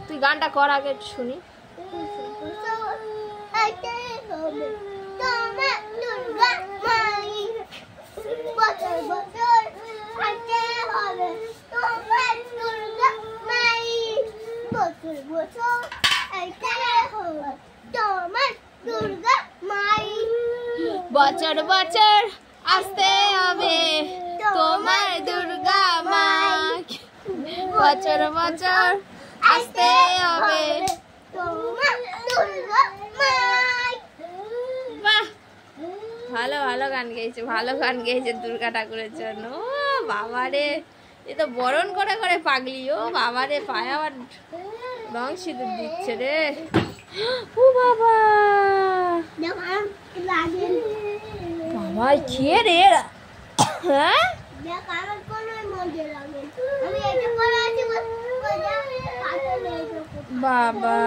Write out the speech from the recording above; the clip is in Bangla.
তুই গানটা কর আগে শুনি। বছর বছর আসতে হবে তোমার দুর্গা মা, বছর বছর আসতে হবে তোমার দুর্গা মা। বাহ, ভালো ভালো গান গেয়েছে, ভালো গান গেয়েছে দুর্গা ঠাকুরের জন্য। ও বাবা রে, এ তো বরণ করে করে পাগলি। ও বাবা রে, পায়ে আবার রং সিঁদুর দিচ্ছে রে। ও বাবা বাবা, কে রে? হ্যাঁ বাবা